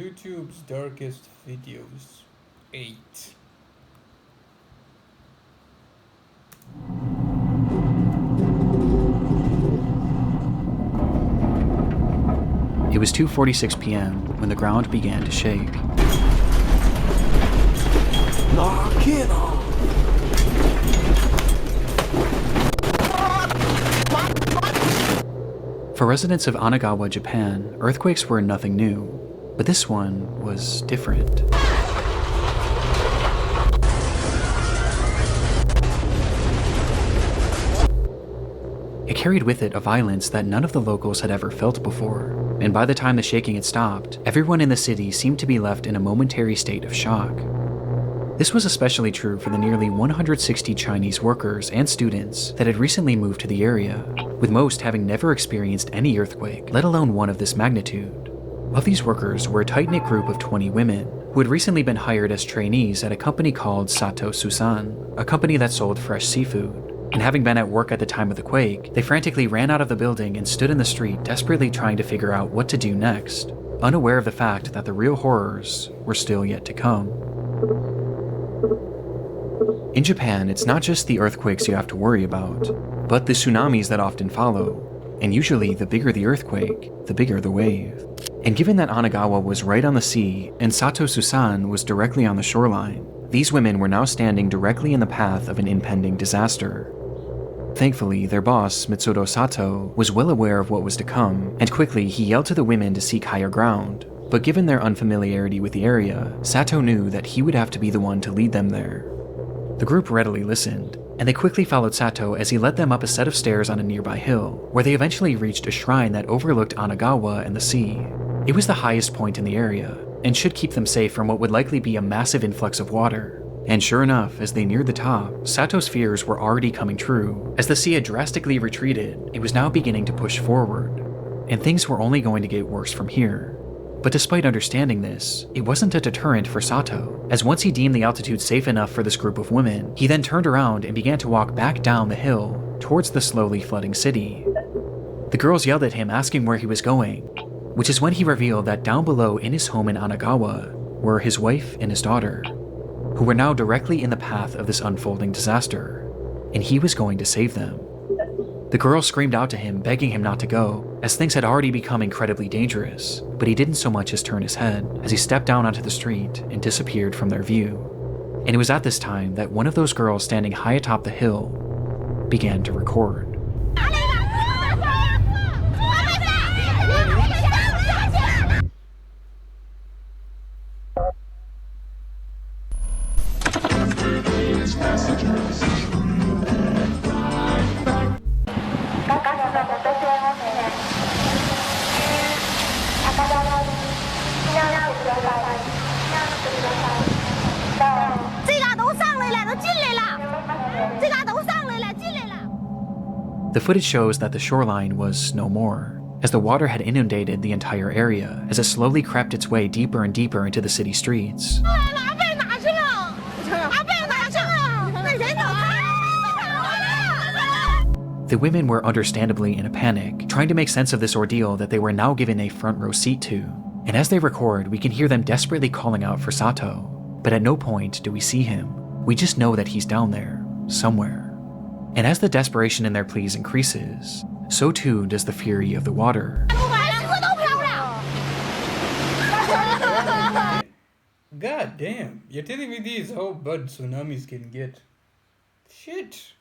YouTube's darkest videos. 8. It was 2:46 p.m. when the ground began to shake. Knock it off! For residents of Anagawa, Japan, earthquakes were nothing new, but this one was different. It carried with it a violence that none of the locals had ever felt before, and by the time the shaking had stopped, everyone in the city seemed to be left in a momentary state of shock. This was especially true for the nearly 160 Chinese workers and students that had recently moved to the area, with most having never experienced any earthquake, let alone one of this magnitude. Of these workers were a tight-knit group of 20 women, who had recently been hired as trainees at a company called Sato Susan, a company that sold fresh seafood. And having been at work at the time of the quake, they frantically ran out of the building and stood in the street desperately trying to figure out what to do next, unaware of the fact that the real horrors were still yet to come. In Japan, it's not just the earthquakes you have to worry about, but the tsunamis that often follow, and usually the bigger the earthquake, the bigger the wave. And given that Anagawa was right on the sea and Sato Susan was directly on the shoreline, these women were now standing directly in the path of an impending disaster. Thankfully, their boss, Mitsudo Sato, was well aware of what was to come, and quickly he yelled to the women to seek higher ground. But given their unfamiliarity with the area, Sato knew that he would have to be the one to lead them there. The group readily listened, and they quickly followed Sato as he led them up a set of stairs on a nearby hill, where they eventually reached a shrine that overlooked Anagawa and the sea. It was the highest point in the area, and should keep them safe from what would likely be a massive influx of water. And sure enough, as they neared the top, Sato's fears were already coming true. As the sea had drastically retreated, it was now beginning to push forward, and things were only going to get worse from here. But despite understanding this, it wasn't a deterrent for Sato, as once he deemed the altitude safe enough for this group of women, he then turned around and began to walk back down the hill towards the slowly flooding city. The girls yelled at him asking where he was going, which is when he revealed that down below in his home in Anagawa were his wife and his daughter, who were now directly in the path of this unfolding disaster, and he was going to save them. The girls screamed out to him, begging him not to go, as things had already become incredibly dangerous, but he didn't so much as turn his head as he stepped down onto the street and disappeared from their view. And it was at this time that one of those girls standing high atop the hill began to record. The footage shows that the shoreline was no more, as the water had inundated the entire area as it slowly crept its way deeper and deeper into the city streets. The women were understandably in a panic, trying to make sense of this ordeal that they were now given a front row seat to. And as they record, we can hear them desperately calling out for Sato, but at no point do we see him. We just know that he's down there, somewhere. And as the desperation in their pleas increases, so too does the fury of the water. God damn, you're telling me these how bad tsunamis can get? Shit.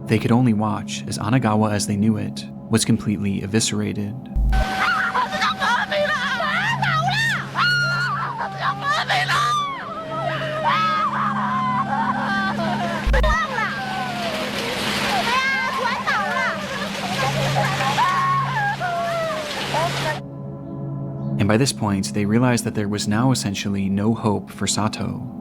They could only watch as Anagawa as they knew it was completely eviscerated. And by this point, they realized that there was now essentially no hope for Sato.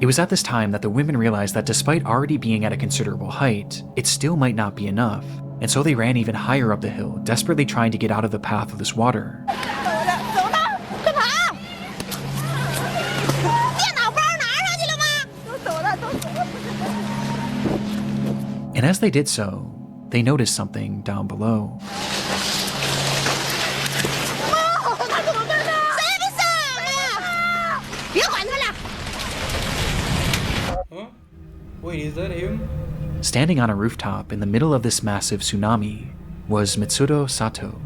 It was at this time that the women realized that despite already being at a considerable height, it still might not be enough, and so they ran even higher up the hill, desperately trying to get out of the path of this water. And as they did so, they noticed something down below. Huh? Wait, is that him? Standing on a rooftop in the middle of this massive tsunami was Mitsudo Sato.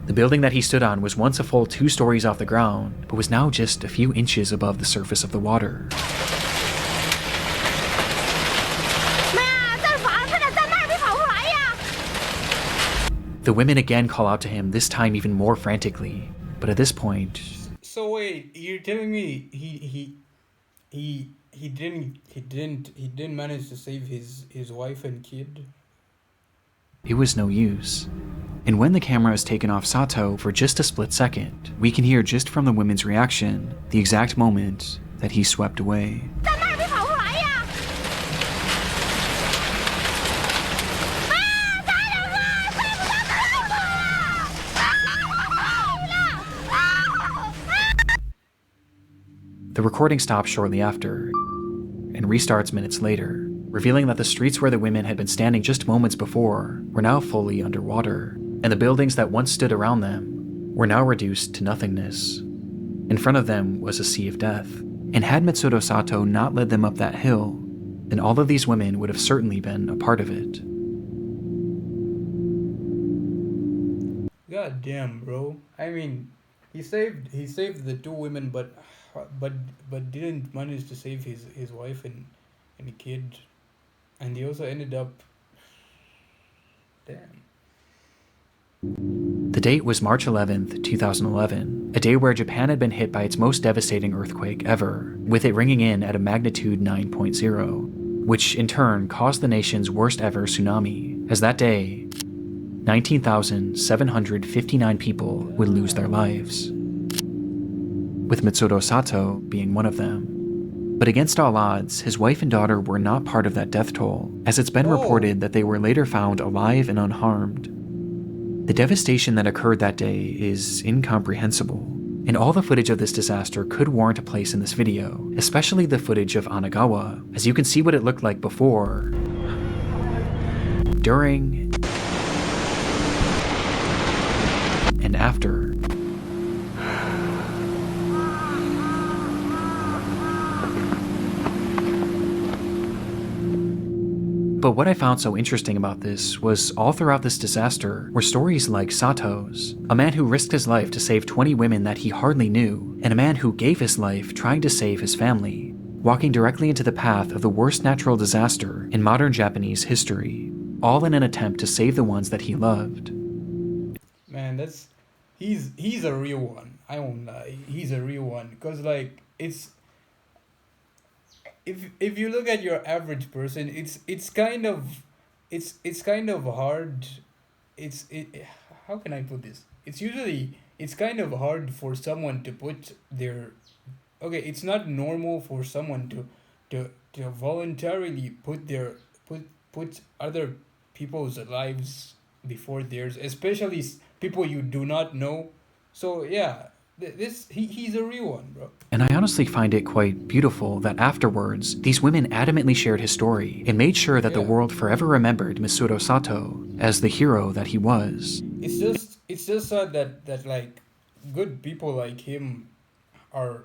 The building that he stood on was once a full 2 stories off the ground, but was now just a few inches above the surface of the water. The women again call out to him, this time even more frantically, but at this point... So wait, you're telling me he didn't manage to save his wife and kid? It was no use. And when the camera is taken off Sato for just a split second, we can hear just from the women's reaction the exact moment that he swept away. The recording stops shortly after and restarts minutes later, revealing that the streets where the women had been standing just moments before were now fully underwater, and the buildings that once stood around them were now reduced to nothingness. In front of them was a sea of death, and had Mitsudo Sato not led them up that hill, then all of these women would have certainly been a part of it. God damn, bro. I mean, he saved the 2 women, but didn't manage to save his wife and kid, and he also ended up. Damn. The date was March 11th, 2011, a day where Japan had been hit by its most devastating earthquake ever, with it ringing in at a magnitude 9.0, which in turn caused the nation's worst ever tsunami, as that day, 19,759 people would lose their lives, with Mitsudo Sato being one of them. But against all odds, his wife and daughter were not part of that death toll, as it's been reported that they were later found alive and unharmed. The devastation that occurred that day is incomprehensible, and all the footage of this disaster could warrant a place in this video, especially the footage of Anagawa, as you can see what it looked like before, during, and after. But what I found so interesting about this was all throughout this disaster were stories like Sato's, a man who risked his life to save 20 women that he hardly knew, and a man who gave his life trying to save his family, walking directly into the path of the worst natural disaster in modern Japanese history, all in an attempt to save the ones that he loved. Man, he's a real one. I won't lie, he's a real one, because like it's. If you look at your average person, it's kind of hard. How can I put this? It's kind of hard for someone to put their, okay, it's not normal for someone to voluntarily put other people's lives before theirs, especially people you do not know. So yeah, he's a real one, bro. And I honestly find it quite beautiful that afterwards, these women adamantly shared his story and made sure that the world forever remembered Mitsudo Sato as the hero that he was. It's just sad that like good people like him are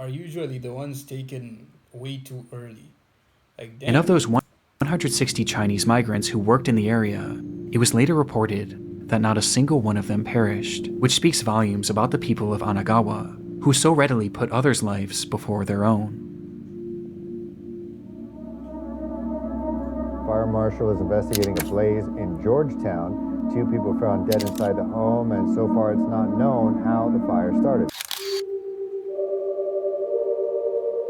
usually the ones taken way too early. Like, damn. And of those 160 Chinese migrants who worked in the area, it was later reported that not a single one of them perished, which speaks volumes about the people of Anagawa, who so readily put others' lives before their own. Fire marshal is investigating a blaze in Georgetown. 2 people found dead inside the home, and so far it's not known how the fire started.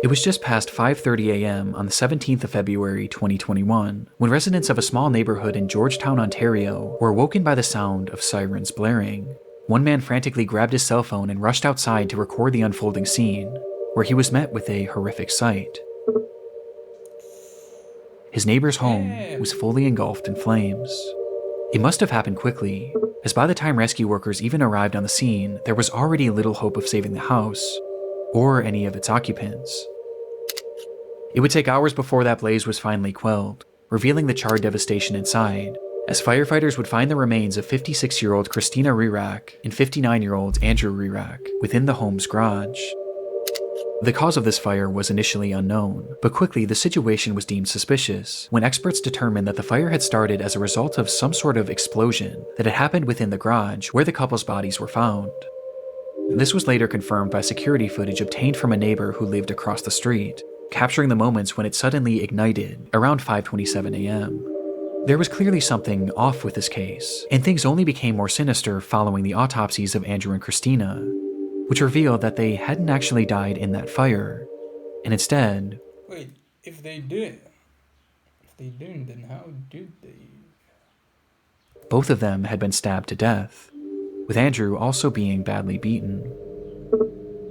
It was just past 5:30 a.m. on the 17th of February 2021 when residents of a small neighborhood in Georgetown, Ontario were woken by the sound of sirens blaring. One man frantically grabbed his cell phone and rushed outside to record the unfolding scene, where he was met with a horrific sight. his neighbor's home Damn. was fully engulfed in flames. It must have happened quickly, as by the time rescue workers even arrived on the scene, there was already little hope of saving the house, or any of its occupants. It would take hours before that blaze was finally quelled, revealing the charred devastation inside, as firefighters would find the remains of 56-year-old Christina Rirak and 59-year-old Andrew Rirak within the home's garage. The cause of this fire was initially unknown, but quickly the situation was deemed suspicious when experts determined that the fire had started as a result of some sort of explosion that had happened within the garage where the couple's bodies were found. This was later confirmed by security footage obtained from a neighbor who lived across the street, capturing the moments when it suddenly ignited around 5:27 a.m. There was clearly something off with this case, and things only became more sinister following the autopsies of Andrew and Christina, which revealed that they hadn't actually died in that fire, and instead... Wait, if they didn't, then how did they? Both of them had been stabbed to death, with Andrew also being badly beaten.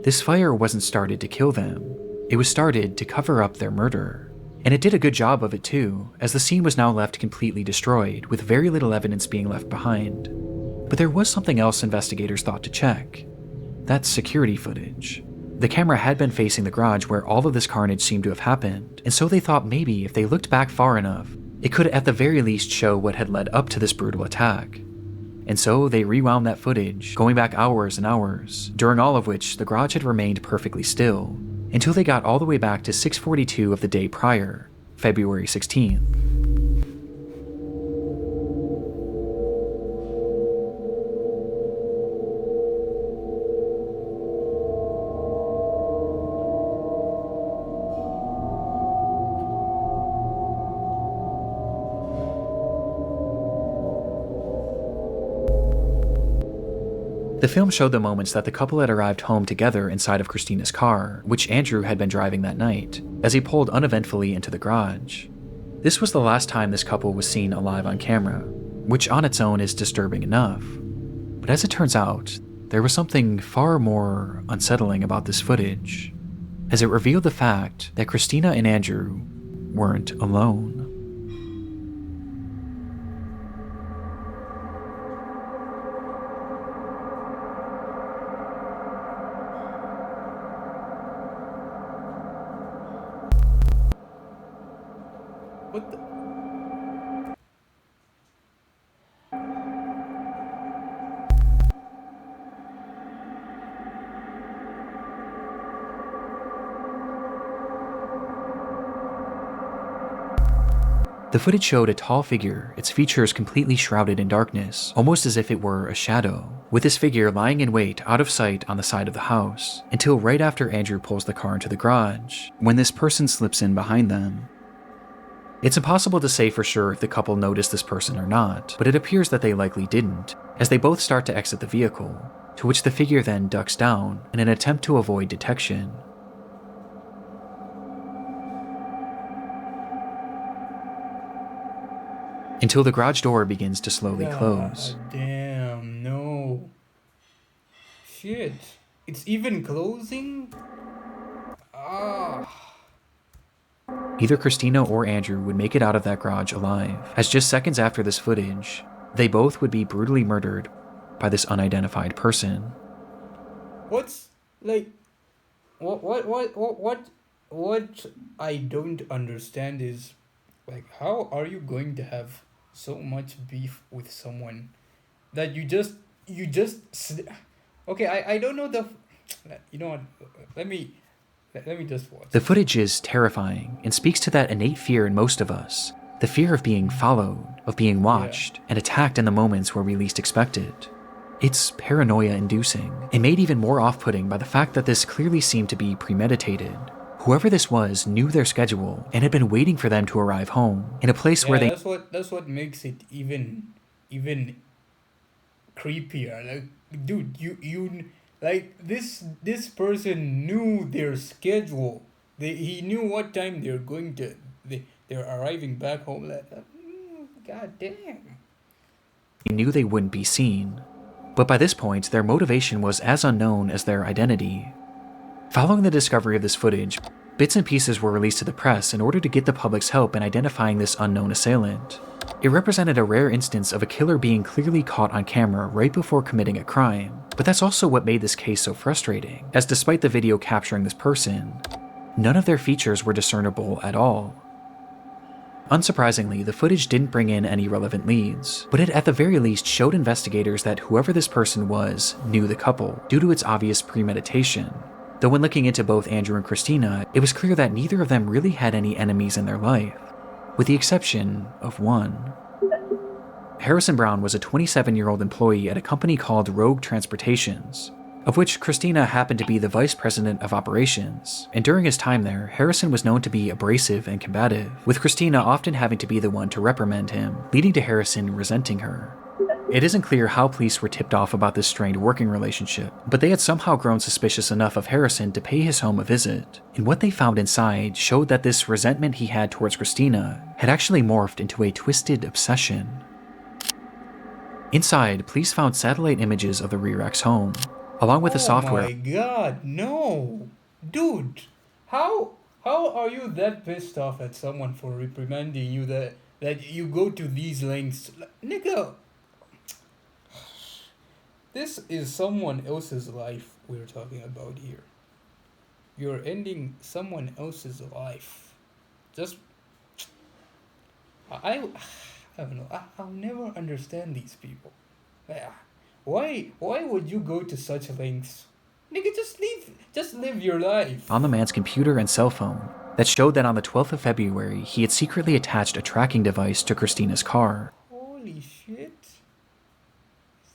This fire wasn't started to kill them, it was started to cover up their murder. And it did a good job of it too, as the scene was now left completely destroyed, with very little evidence being left behind. But there was something else investigators thought to check. That's security footage. The camera had been facing the garage where all of this carnage seemed to have happened, and so they thought maybe if they looked back far enough, it could at the very least show what had led up to this brutal attack. And so they rewound that footage, going back hours and hours, during all of which the garage had remained perfectly still, until they got all the way back to 6:42 of the day prior, February 16th. The film showed the moments that the couple had arrived home together inside of Christina's car, which Andrew had been driving that night, as he pulled uneventfully into the garage. This was the last time this couple was seen alive on camera, which on its own is disturbing enough. But as it turns out, there was something far more unsettling about this footage, as it revealed the fact that Christina and Andrew weren't alone. What the? The footage showed a tall figure, its features completely shrouded in darkness, almost as if it were a shadow, with this figure lying in wait out of sight on the side of the house, until right after Andrew pulls the car into the garage, when this person slips in behind them. It's impossible to say for sure if the couple noticed this person or not, but it appears that they likely didn't, as they both start to exit the vehicle, to which the figure then ducks down in an attempt to avoid detection. Until the garage door begins to slowly close. Damn, no. Shit. It's even closing? Ah. Either Christina or Andrew would make it out of that garage alive, as just seconds after this footage, they both would be brutally murdered by this unidentified person. What's, like, what I don't understand is, like, how are you going to have so much beef with someone that you just, okay, I don't know you know what, let me just watch. The footage is terrifying and speaks to that innate fear in most of us, the fear of being followed, of being watched, and attacked in the moments where we least expect it. It's paranoia-inducing, and made even more off-putting by the fact that this clearly seemed to be premeditated. Whoever this was knew their schedule and had been waiting for them to arrive home, in a place where they... That's what makes it even creepier. Like, dude, you like this person knew their schedule. He knew what time they're arriving back home. Like, God damn. They knew they wouldn't be seen, but by this point, their motivation was as unknown as their identity. Following the discovery of this footage, Bits and pieces were released to the press in order to get the public's help in identifying this unknown assailant. It represented a rare instance of a killer being clearly caught on camera right before committing a crime, but that's also what made this case so frustrating, as despite the video capturing this person, none of their features were discernible at all. Unsurprisingly, the footage didn't bring in any relevant leads, but it at the very least showed investigators that whoever this person was knew the couple, due to its obvious premeditation. Though when looking into both Andrew and Christina, it was clear that neither of them really had any enemies in their life, with the exception of one. Harrison Brown was a 27-year-old employee at a company called Rogue Transportations, of which Christina happened to be the vice president of operations, and during his time there, Harrison was known to be abrasive and combative, with Christina often having to be the one to reprimand him, leading to Harrison resenting her. It isn't clear how police were tipped off about this strained working relationship, but they had somehow grown suspicious enough of Harrison to pay his home a visit, and what they found inside showed that this resentment he had towards Christina had actually morphed into a twisted obsession. Inside, police found satellite images of the Rearx home, along with the software. Oh my god, no! Dude, how are you that pissed off at someone for reprimanding you that you go to these lengths? Nigga, this is someone else's life we're talking about here. You're ending someone else's life. Just, I don't know. I'll never understand these people. Why would you go to such lengths? Nigga, just live your life. On the man's computer and cell phone that showed that on the 12th of February, he had secretly attached a tracking device to Christina's car. Holy shit.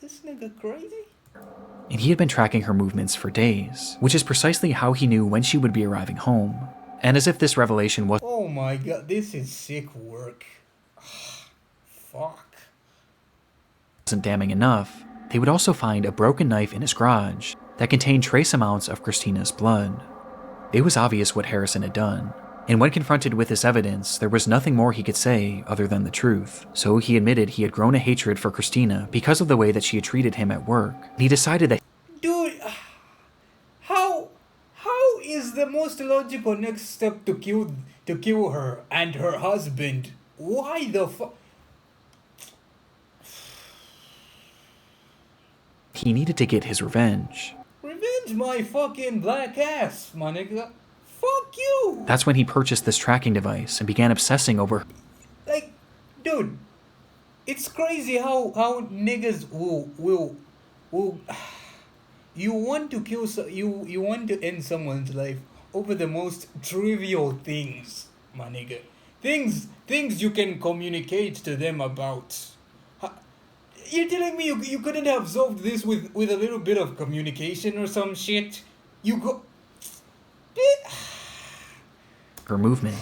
Is this nigga crazy? And he had been tracking her movements for days, which is precisely how he knew when she would be arriving home. And as if this revelation was— oh my god, this is sick work. Fuck. wasn't damning enough, they would also find a broken knife in his garage that contained trace amounts of Christina's blood. It was obvious what Harrison had done, and when confronted with this evidence, there was nothing more he could say other than the truth. So he admitted he had grown a hatred for Christina because of the way that she had treated him at work, and he decided that— dude, how is the most logical next step to kill her and her husband? Why the fuck? he needed to get his revenge. Revenge my fucking black ass, my nigga. Fuck you. That's when he purchased this tracking device and began obsessing over— like, dude, it's crazy how niggas will you want to kill you want to end someone's life over the most trivial things, my nigga. Things you can communicate to them about. You're telling me you couldn't have solved this with a little bit of communication or some shit? You go... her movement.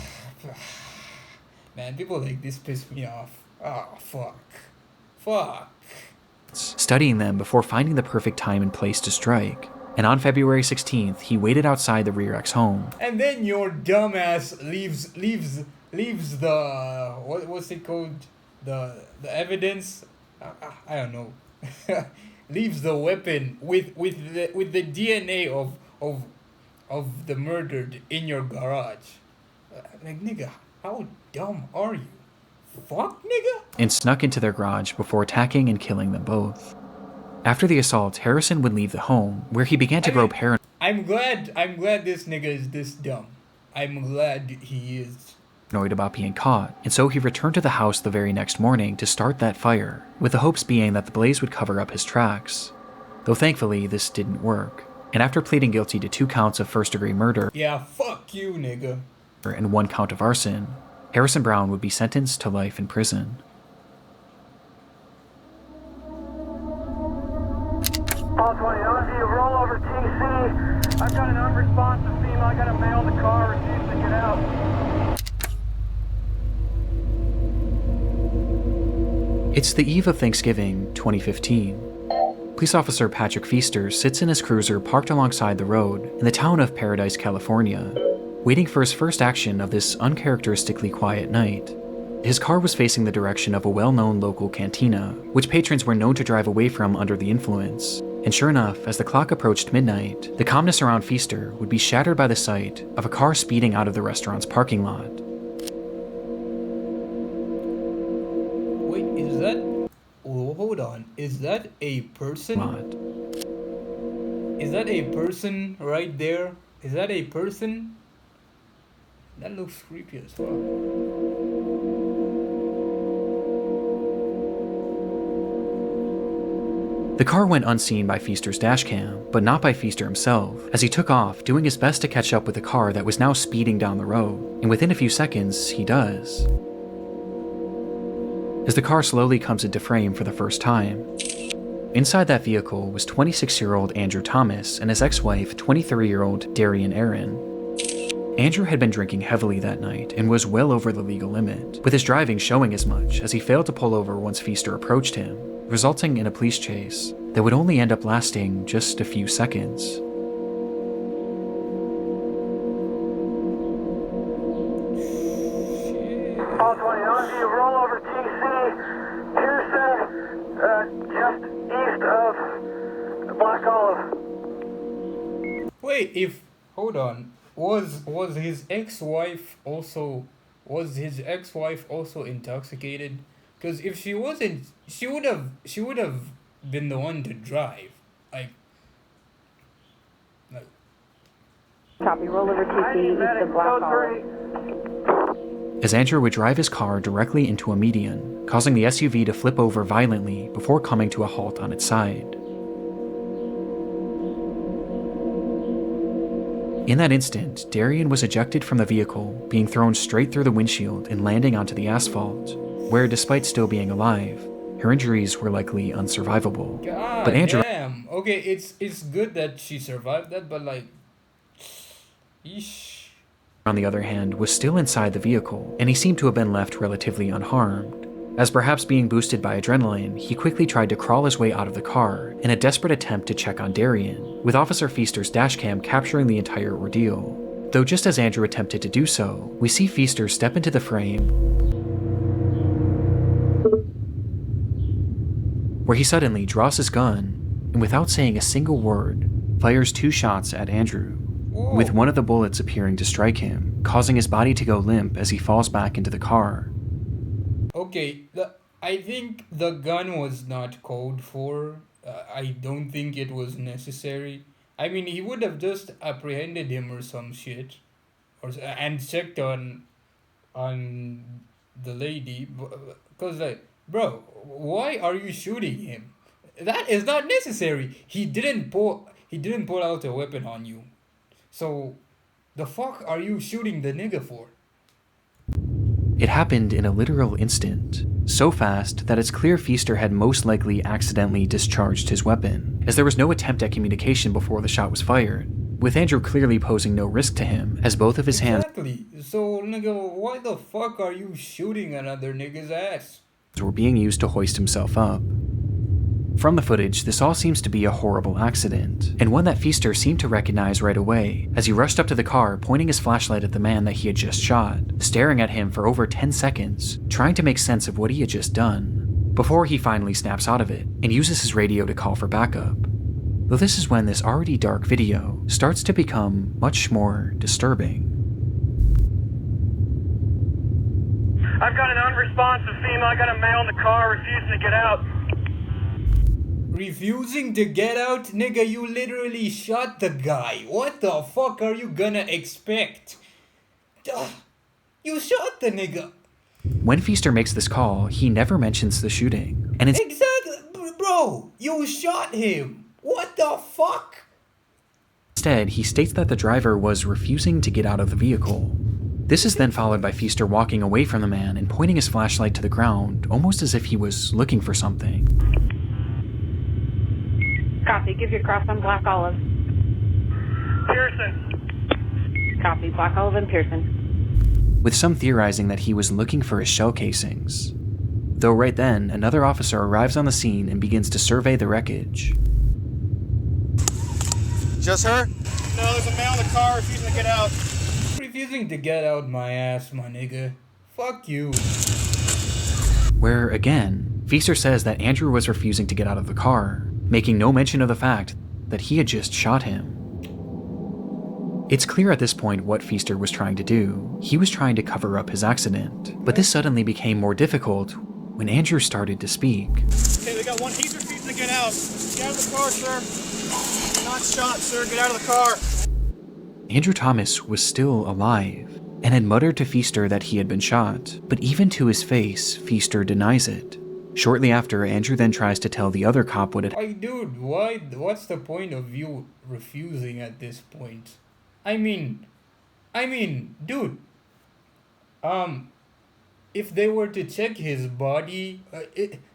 Man, people like this piss me off. Oh, fuck. Studying them before finding the perfect time and place to strike. And on February 16th, he waited outside the Rearx home. And then your dumbass leaves the what's it called? The evidence. I don't know. Leaves the weapon with the DNA of the murdered in your garage. Like, nigga, how dumb are you? Fuck, nigga. And snuck into their garage before attacking and killing them both. After the assault, Harrison would leave the home, where he began to grow paranoid. I'm glad this nigga is this dumb. I'm glad he is. About being caught, and so he returned to the house the very next morning to start that fire, with the hopes being that the blaze would cover up his tracks. Though thankfully, this didn't work, and after pleading guilty to 2 counts of first-degree murder— yeah, fuck you, nigga— and 1 count of arson, Harrison Brown would be sentenced to life in prison. All 20, LSU, roll over TC. I've got an unresponsive female. I got a male in the car, refusing to get out. It's the eve of Thanksgiving, 2015. Police officer Patrick Feaster sits in his cruiser parked alongside the road in the town of Paradise, California, waiting for his first action of this uncharacteristically quiet night. His car was facing the direction of a well-known local cantina, which patrons were known to drive away from under the influence, And sure enough, as the clock approached midnight, the calmness around Feaster would be shattered by the sight of a car speeding out of the restaurant's parking lot. Wait, is that... Oh, hold on. Is that a person? Is that a person right there? Is that a person? That looks creepy as fuck. The car went unseen by Feaster's dashcam, but not by Feaster himself, as he took off, doing his best to catch up with the car that was now speeding down the road, and within a few seconds, he does. As the car slowly comes into frame for the first time, inside that vehicle was 26-year-old Andrew Thomas and his ex-wife, 23-year-old Darian Aaron. Andrew had been drinking heavily that night and was well over the legal limit, with his driving showing as much as he failed to pull over once Feaster approached him, resulting in a police chase that would only end up lasting just a few seconds. All 29, do you roll over TC, Pearson, just east of Black Olive. Wait, if... Hold on. Was his ex-wife also... Was his ex-wife also intoxicated? Because if she wasn't, she would have been the one to drive. Like Copy, roll over TC, east of Black Olive. As Andrew would drive his car directly into a median, causing the SUV to flip over violently before coming to a halt on its side. In that instant, Darian was ejected from the vehicle, being thrown straight through the windshield and landing onto the asphalt, where, despite still being alive, her injuries were likely unsurvivable. God but Andrew, damn. Okay, it's good that she survived that, but like, eesh. on the other hand, was still inside the vehicle, and he seemed to have been left relatively unharmed. As perhaps being boosted by adrenaline, he quickly tried to crawl his way out of the car in a desperate attempt to check on Darian, with Officer Feaster's dashcam capturing the entire ordeal. Though just as Andrew attempted to do so, we see Feaster step into the frame, where he suddenly draws his gun, and without saying a single word, fires 2 shots at Andrew, Whoa. with one of the bullets appearing to strike him, causing his body to go limp as he falls back into the car. Okay, I think the gun was not called for. I don't think it was necessary. I mean, he would have just apprehended him or some shit, and checked on the lady. Cause like, bro, why are you shooting him? That is not necessary. He didn't pull out a weapon on you. So, the fuck are you shooting the nigga for? It happened in a literal instant, so fast that it's clear Feaster had most likely accidentally discharged his weapon, as there was no attempt at communication before the shot was fired, with Andrew clearly posing no risk to him, as both of his hands Exactly. So, nigga, why the fuck are you shooting another nigga's ass? were being used to hoist himself up. From the footage, this all seems to be a horrible accident, and one that Feaster seemed to recognize right away, as he rushed up to the car, pointing his flashlight at the man that he had just shot, staring at him for over 10 seconds, trying to make sense of what he had just done, before he finally snaps out of it, and uses his radio to call for backup. Though this is when this already dark video starts to become much more disturbing. I've got an unresponsive female. I got a male in the car refusing to get out. Refusing to get out? Nigga, you literally shot the guy. What the fuck are you gonna expect? Duh. You shot the nigga. When Feaster makes this call, he never mentions the shooting, and Exactly. Bro, you shot him. What the fuck? instead, he states that the driver was refusing to get out of the vehicle. This is then followed by Feaster walking away from the man and pointing his flashlight to the ground, almost as if he was looking for something. Copy, give your cross on Black Olive. Pearson. Copy, Black Olive and Pearson. With some theorizing that he was looking for his shell casings. Though right then, another officer arrives on the scene and begins to survey the wreckage. Just her? No, there's a male in the car refusing to get out. Refusing to get out my ass, my nigga. Fuck you. Where, again, Feaster says that Andrew was refusing to get out of the car, making no mention of the fact that he had just shot him. It's clear at this point what Feaster was trying to do. He was trying to cover up his accident, but this suddenly became more difficult when Andrew started to speak. Okay, they got one. He's refusing to get out. Get out of the car, sir. You're not shot, sir. Get out of the car. Andrew Thomas was still alive and had muttered to Feaster that he had been shot, but even to his face, Feaster denies it. Shortly after, Andrew then tries to tell the other cop what had Like, dude, why? What's the point of you refusing at this point? I mean, dude. If they were to check his body,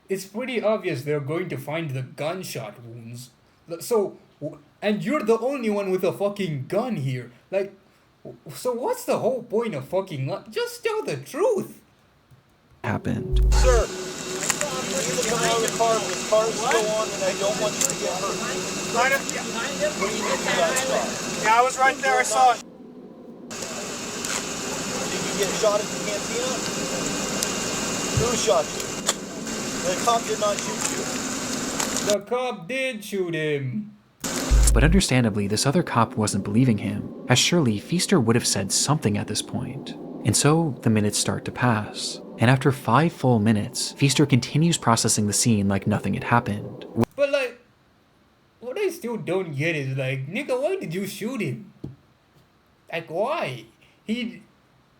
it's pretty obvious they're going to find the gunshot wounds. So, and you're the only one with a fucking gun here. Like, so what's the whole point of fucking just tell the truth? happened. Sir, I'm come out of the car, but the car's still on, and I don't want you to get hurt. What do you mean you got shot? Yeah, I was right there. I saw it. Did you get shot at the cantina? Who shot you? The cop did not shoot you. The cop did shoot him. But understandably, this other cop wasn't believing him, as surely Feaster would have said something at this point. And so, the minutes start to pass. And after 5 full minutes, Feaster continues processing the scene like nothing had happened. But like, what I still don't get is like, nigga, why did you shoot him? Like, why? He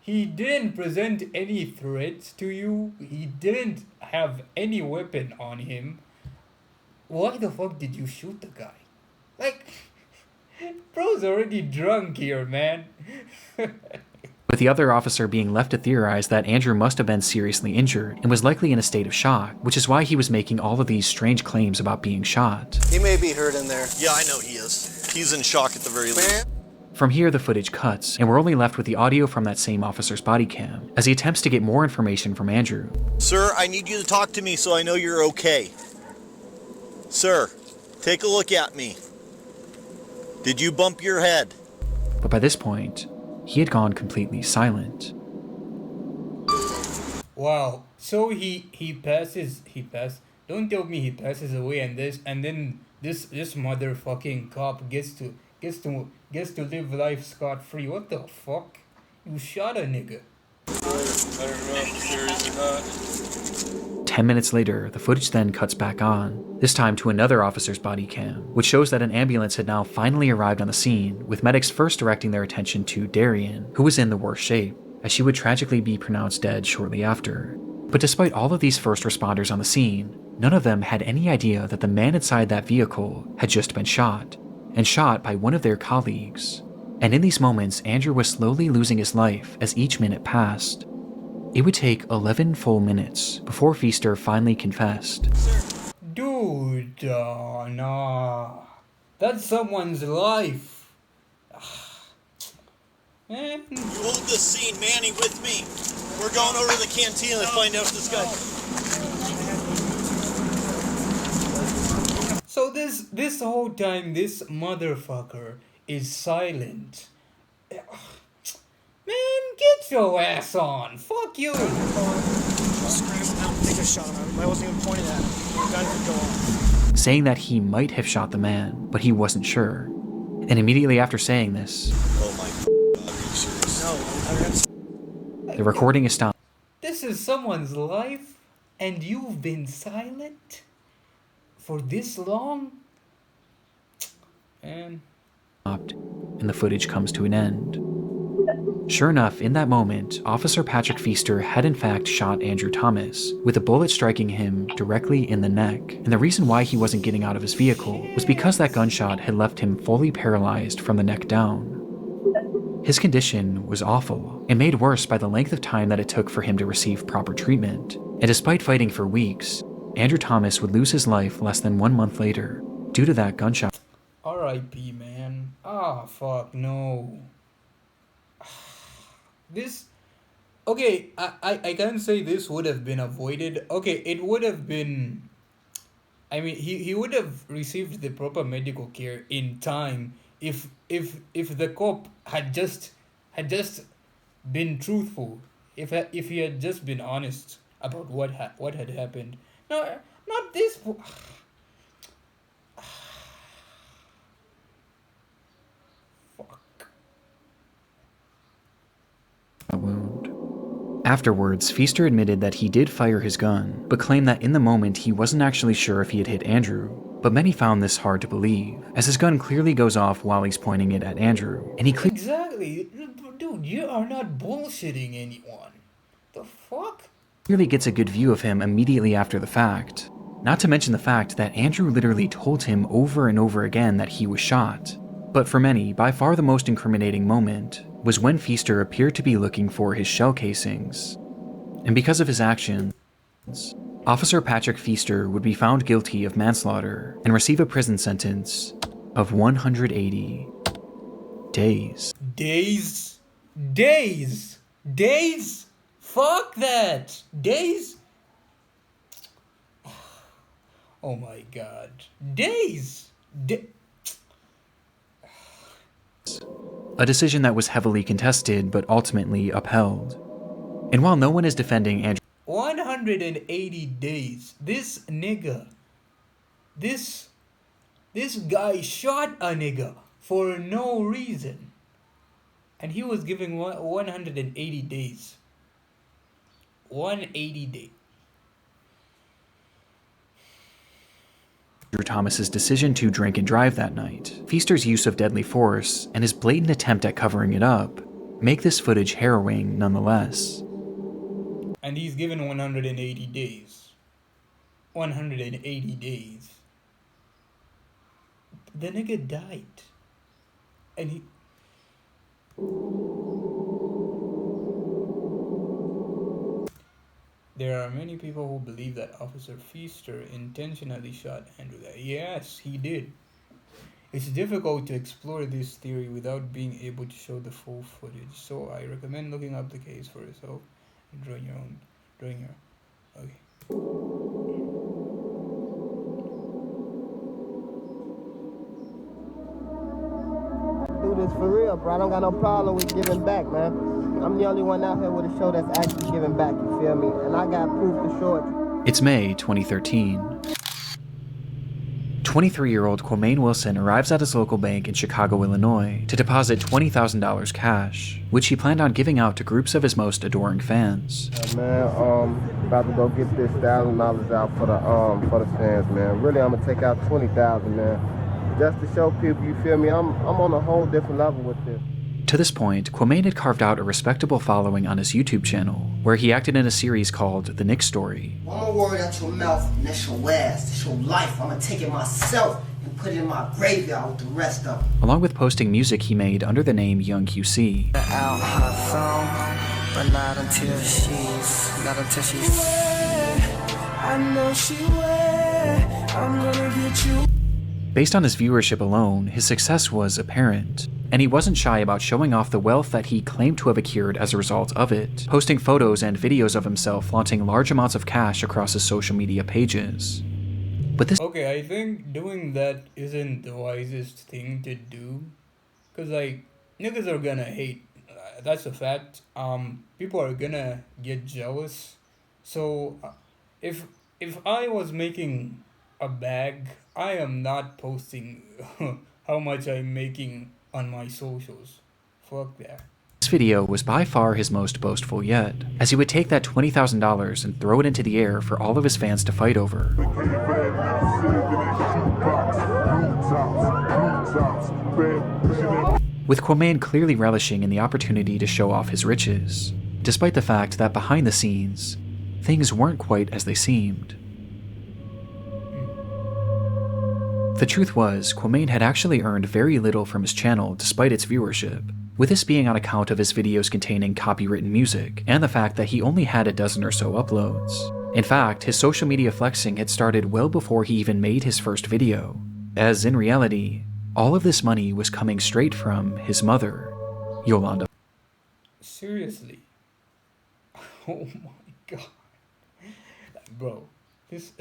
didn't present any threats to you. He didn't have any weapon on him. Why the fuck did you shoot the guy? Like, bro's already drunk here, man. With the other officer being left to theorize that Andrew must have been seriously injured and was likely in a state of shock, which is why he was making all of these strange claims about being shot. He may be hurt in there. Yeah, I know he is. He's in shock at the very least. From here, the footage cuts, and we're only left with the audio from that same officer's body cam, as he attempts to get more information from Andrew. Sir, I need you to talk to me so I know you're okay. Sir, take a look at me. Did you bump your head? But by this point, he had gone completely silent. Wow. So he passes. Don't tell me he passes away, and then this motherfucking cop gets to live life scot free. What the fuck? You shot a nigga. I don't know if it's serious or not. 10 minutes later, the footage then cuts back on, this time to another officer's body cam, which shows that an ambulance had now finally arrived on the scene, with medics first directing their attention to Darian, who was in the worst shape, as she would tragically be pronounced dead shortly after. But despite all of these first responders on the scene, none of them had any idea that the man inside that vehicle had just been shot, and shot by one of their colleagues. And in these moments, Andrew was slowly losing his life as each minute passed. It would take 11 full minutes before Feaster finally confessed. Dude, nah. That's someone's life. Man. You hold this scene, Manny, with me. We're going over to the cantina to find out if this guy... So this whole time, this motherfucker is silent. Man, get your ass on. Fuck you. Take a shot. I wasn't even pointing at him. Gun could go off. Saying that he might have shot the man, but he wasn't sure. And immediately after saying this, Oh my God, are you serious? No, the recording is stopped. This is someone's life, and you've been silent for this long? And the footage comes to an end. Sure enough, in that moment, Officer Patrick Feaster had in fact shot Andrew Thomas, with a bullet striking him directly in the neck. And the reason why he wasn't getting out of his vehicle was because that gunshot had left him fully paralyzed from the neck down. His condition was awful, and made worse by the length of time that it took for him to receive proper treatment. And despite fighting for weeks, Andrew Thomas would lose his life less than 1 month later due to that gunshot. R.I.P. man. Ah, fuck, no. This... Okay, I can't say this would have been avoided. Okay, it would have been... I mean, he would have received the proper medical care in time if the cop had just been truthful. If he had just been honest about what had happened. No, not this... Afterwards, Feaster admitted that he did fire his gun, but claimed that in the moment he wasn't actually sure if he had hit Andrew. But many found this hard to believe, as his gun clearly goes off while he's pointing it at Andrew, and he Exactly. Dude, you are not bullshitting anyone. The fuck? clearly gets a good view of him immediately after the fact. Not to mention the fact that Andrew literally told him over and over again that he was shot. But for many, by far the most incriminating moment was when Feaster appeared to be looking for his shell casings. And because of his actions, Officer Patrick Feaster would be found guilty of manslaughter and receive a prison sentence of 180 days. Days? Days? Days? Fuck that! Days? Oh my god. Days! A decision that was heavily contested but ultimately upheld. And while no one is defending Andrew, 180 days. This nigga. This guy shot a nigga for no reason. And he was giving 180 days. 180 days. Thomas's decision to drink and drive that night, Feaster's use of deadly force, and his blatant attempt at covering it up make this footage harrowing nonetheless. And he's given 180 days. 180 days. The nigga died. And he... There are many people who believe that Officer Feaster intentionally shot Andrew. Yes, he did. It's difficult to explore this theory without being able to show the full footage, so I recommend looking up the case for yourself and drawing your own. Okay. Do this for real, bro. I don't got no problem with giving back, man. I'm the only one out here with a show that's actually giving back, you feel me? And I got proof to show it. It's May 2013. 23-year-old Quamaine Wilson arrives at his local bank in Chicago, Illinois to deposit $20,000 cash, which he planned on giving out to groups of his most adoring fans. Man, about to go get this $1,000 out for the fans, man. Really, I'm gonna take out $20,000, man. Just to show people, you feel me? I'm on a whole different level with this. To this point, Quamaine had carved out a respectable following on his YouTube channel, where he acted in a series called The Nick Story. One more word out your mouth, and that's your last. It's your life. I'm gonna take it myself and put it in my graveyard with the rest of them. Along with posting music he made under the name Young QC. Out her song, but not until she's. I know she will. I'm gonna get you. Based on his viewership alone, his success was apparent, and he wasn't shy about showing off the wealth that he claimed to have accrued as a result of it, posting photos and videos of himself flaunting large amounts of cash across his social media pages. But this— Okay, I think doing that isn't the wisest thing to do, cause like niggas are gonna hate. That's a fact. People are gonna get jealous. So, if I was making a bag, I am not posting how much I'm making on my socials. Fuck that. This video was by far his most boastful yet, as he would take that $20,000 and throw it into the air for all of his fans to fight over. With Quamaine clearly relishing in the opportunity to show off his riches, despite the fact that behind the scenes, things weren't quite as they seemed. The truth was, Quamaine had actually earned very little from his channel despite its viewership, with this being on account of his videos containing copywritten music, and the fact that he only had a dozen or so uploads. In fact, his social media flexing had started well before he even made his first video, as in reality, all of this money was coming straight from his mother, Yolanda. Seriously? Oh my god. Bro, this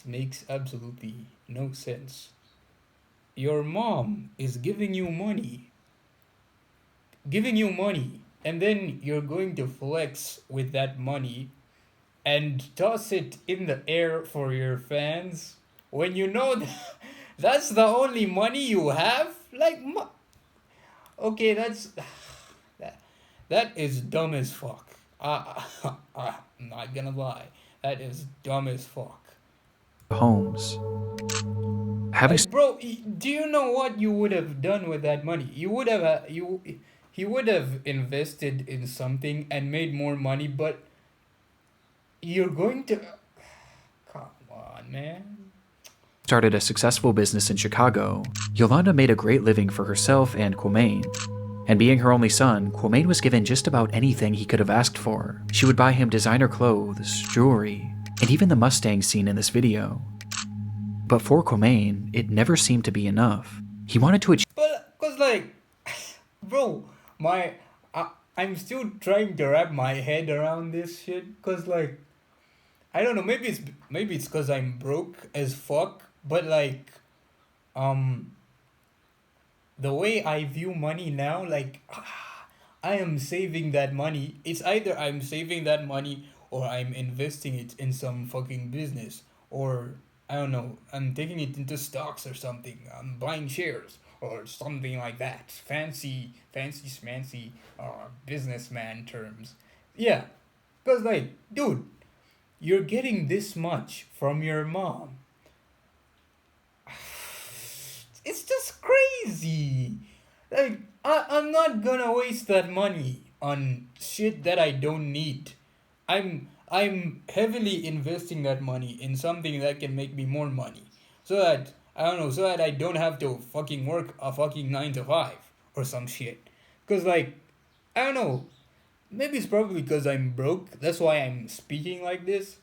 makes absolutely no sense. Your mom is giving you money, and then you're going to flex with that money and toss it in the air for your fans when you know that's the only money you have? Like, okay, that is dumb as fuck. I'm not gonna lie. That is dumb as fuck. homes. Having Like, bro, do you know what you would have done with that money? You would have he would have invested in something and made more money, but you're going to come on, man. started a successful business in Chicago, Yolanda made a great living for herself and Quamain. And being her only son, Quamain was given just about anything he could have asked for. She would buy him designer clothes, jewelry, and even the Mustang seen in this video. But for Quamain, it never seemed to be enough. He wanted to achieve But cause like, bro, I'm still trying to wrap my head around this shit. Cause like, I don't know. Maybe it's cause I'm broke as fuck. But like, the way I view money now, like, I am saving that money. It's either I'm saving that money or I'm investing it in some fucking business, or I don't know, I'm taking it into stocks or something. I'm buying shares or something like that. Fancy schmancy businessman terms. Yeah. Cause like, dude, you're getting this much from your mom. It's just crazy. Like, I'm not gonna waste that money on shit that I don't need. I'm heavily investing that money in something that can make me more money. So that, I don't know, so that I don't have to fucking work a fucking 9 to 5 or some shit. Cause like, I don't know, maybe it's probably because I'm broke. That's why I'm speaking like this.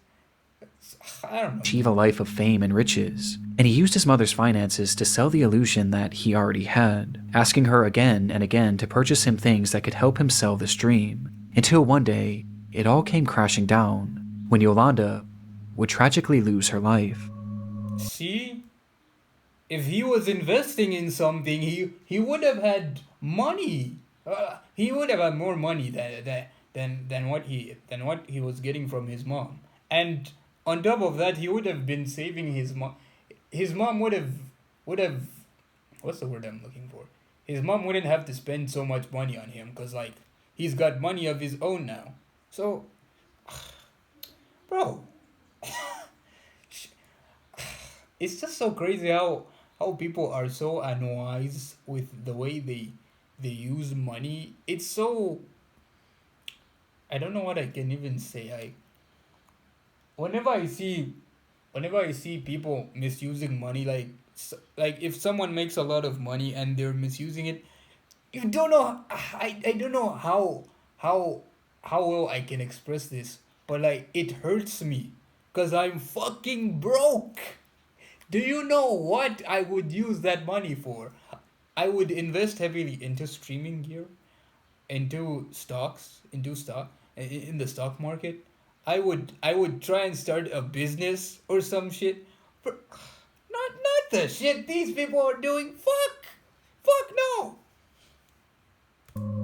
I don't know. a life of fame and riches, and he used his mother's finances to sell the illusion that he already had, asking her again and again to purchase him things that could help him sell this dream, until one day, it all came crashing down, when Yolanda would tragically lose her life. See? If he was investing in something, he would have had money. He would have had more money than what he was getting from his mom. And on top of that, he would have been saving his mom. His mom would have what's the word I'm looking for? His mom wouldn't have to spend so much money on him because like he's got money of his own now. So, bro, it's just so crazy how people are so unwise with the way they use money. It's so, I don't know what I can even say. Whenever I see people misusing money, like if someone makes a lot of money and they're misusing it, you don't know. I don't know how well I can express this, but like it hurts me because I'm fucking broke. Do you know what I would use that money for? I would invest heavily into streaming gear, into stocks, in the stock market. I would try and start a business or some shit. Not the shit these people are doing. Fuck no.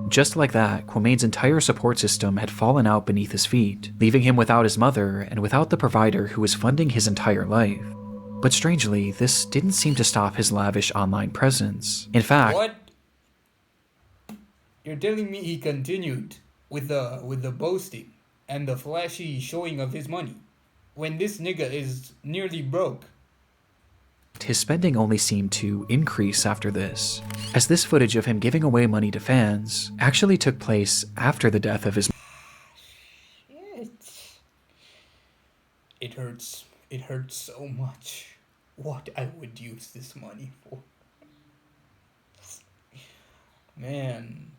Just like that, Quamain's entire support system had fallen out beneath his feet, leaving him without his mother and without the provider who was funding his entire life. But strangely, this didn't seem to stop his lavish online presence. In fact, What? You're telling me he continued with the boasting and the flashy showing of his money when this nigga is nearly broke? his spending only seemed to increase after this, as this footage of him giving away money to fans actually took place after the death of his It hurts. It hurts so much. What I would use this money for. Man,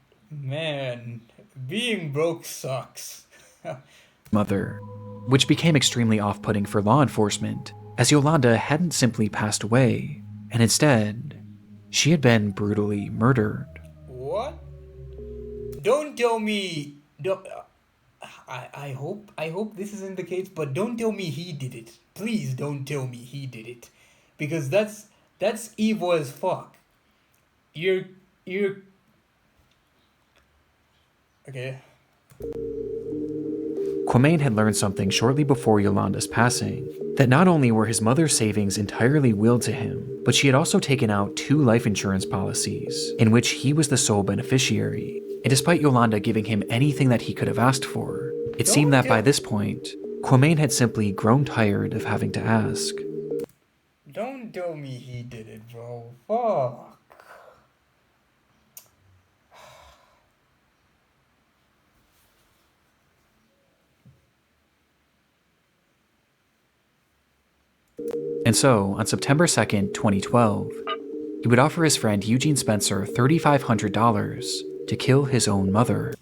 being broke sucks. mother, which became extremely off-putting for law enforcement, as Yolanda hadn't simply passed away, and instead, she had been brutally murdered. What? Don't tell me. Don't. I hope this isn't the case, but don't tell me he did it. Please don't tell me he did it, because that's evil as fuck. You're okay. Quamain had learned something shortly before Yolanda's passing, that not only were his mother's savings entirely willed to him, but she had also taken out 2 life insurance policies, in which he was the sole beneficiary. And despite Yolanda giving him anything that he could have asked for, It seemed that by this point, Quamain had simply grown tired of having to ask. Don't tell me he did it, bro. Fuck. And so, on September 2nd, 2012, he would offer his friend Eugene Spencer $3,500 to kill his own mother.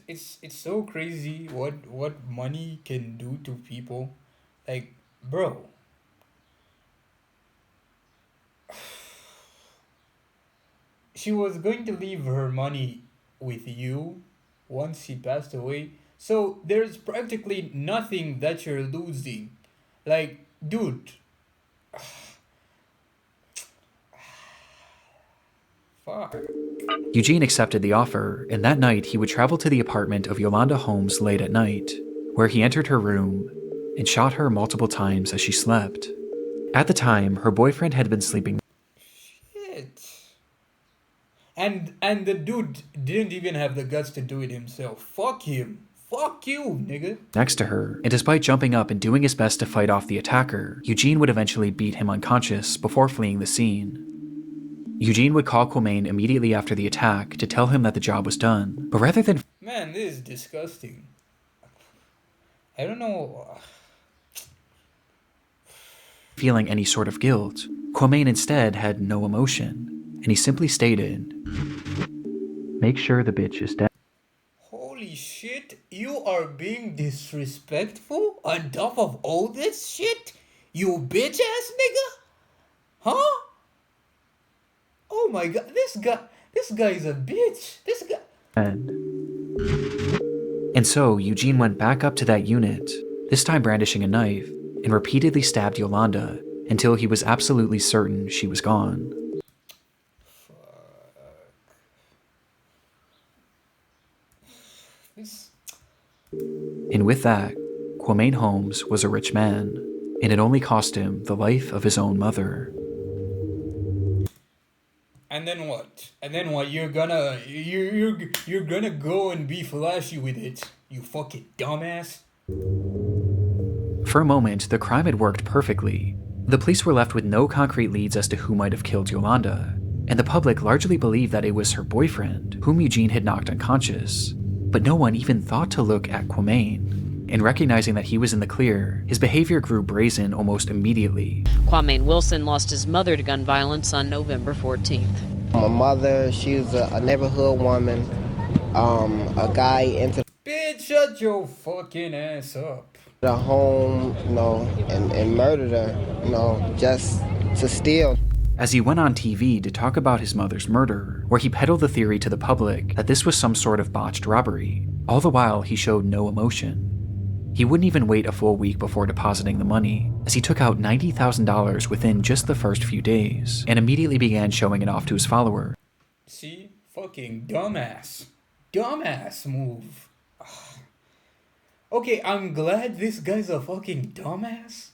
It's so crazy what money can do to people. Like, bro. She was going to leave her money with you once she passed away. So there's practically nothing that you're losing. Like, dude. Fuck. Eugene accepted the offer, and that night he would travel to the apartment of Yolanda Holmes late at night, where he entered her room and shot her multiple times as she slept. At the time, her boyfriend had been sleeping. Shit. And the dude didn't even have the guts to do it himself. Fuck him. Fuck you, nigga. Next to her, and despite jumping up and doing his best to fight off the attacker, Eugene would eventually beat him unconscious before fleeing the scene. Eugene would call Quamain immediately after the attack to tell him that the job was done, but rather than Man, this is disgusting. I don't know. feeling any sort of guilt, Quamain instead had no emotion, and he simply stated, "Make sure the bitch is dead." Holy shit, you are being disrespectful on top of all this shit? You bitch ass nigga? Huh? Oh my god, this guy is a bitch. This guy. And so Eugene went back up to that unit, this time brandishing a knife, and repeatedly stabbed Yolanda until he was absolutely certain she was gone. And with that, Quamain Holmes was a rich man, and it only cost him the life of his own mother. And then what? And then what? You're gonna go and be flashy with it, you fucking dumbass. For a moment, the crime had worked perfectly. The police were left with no concrete leads as to who might have killed Yolanda, and the public largely believed that it was her boyfriend, whom Eugene had knocked unconscious. But no one even thought to look at Quamain. And recognizing that he was in the clear, his behavior grew brazen almost immediately. Quamain Wilson lost his mother to gun violence on November 14th. My mother, she was a neighborhood woman. A guy entered Bitch, shut your fucking ass up. the home, and murdered her, just to steal. As he went on TV to talk about his mother's murder, where he peddled the theory to the public that this was some sort of botched robbery, all the while he showed no emotion. He wouldn't even wait a full week before depositing the money, as he took out $90,000 within just the first few days, and immediately began showing it off to his followers. See? Fucking dumbass. Dumbass move. Okay, I'm glad this guy's a fucking dumbass,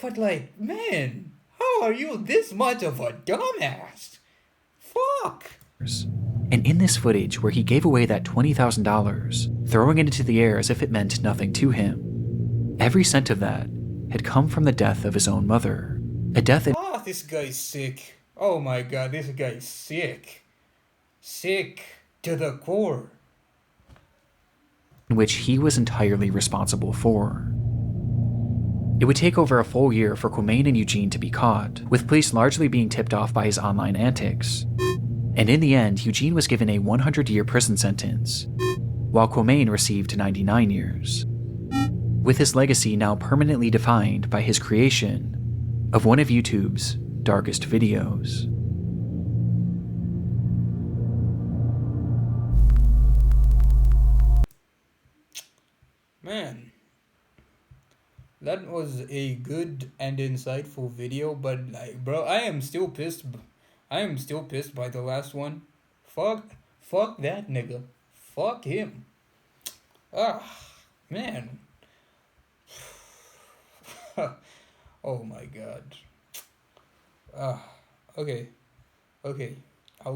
but like, man, how are you this much of a dumbass? Fuck. And in this footage where he gave away that $20,000, throwing it into the air as if it meant nothing to him, every cent of that had come from the death of his own mother. A death in This guy's sick. Oh my god, this guy's sick. Sick to the core. which he was entirely responsible for. It would take over a full year for Quamain and Eugene to be caught, with police largely being tipped off by his online antics. And in the end, Eugene was given a 100-year prison sentence, while Quamain received 99 years, with his legacy now permanently defined by his creation of one of YouTube's darkest videos. Man, that was a good and insightful video, but like, bro, I am still pissed by the last one. Fuck that nigga. Fuck him. Man. Oh my god. Okay, okay. I'll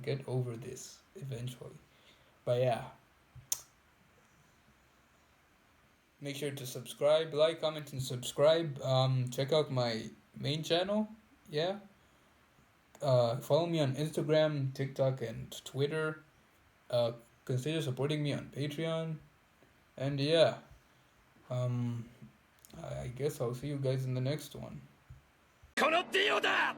get over this eventually. But yeah, make sure to subscribe, like, comment, and subscribe. Check out my main channel. Yeah. Follow me on Instagram, TikTok, and Twitter. Uh, Consider supporting me on Patreon. And yeah, um, I guess I'll see you guys in the next one.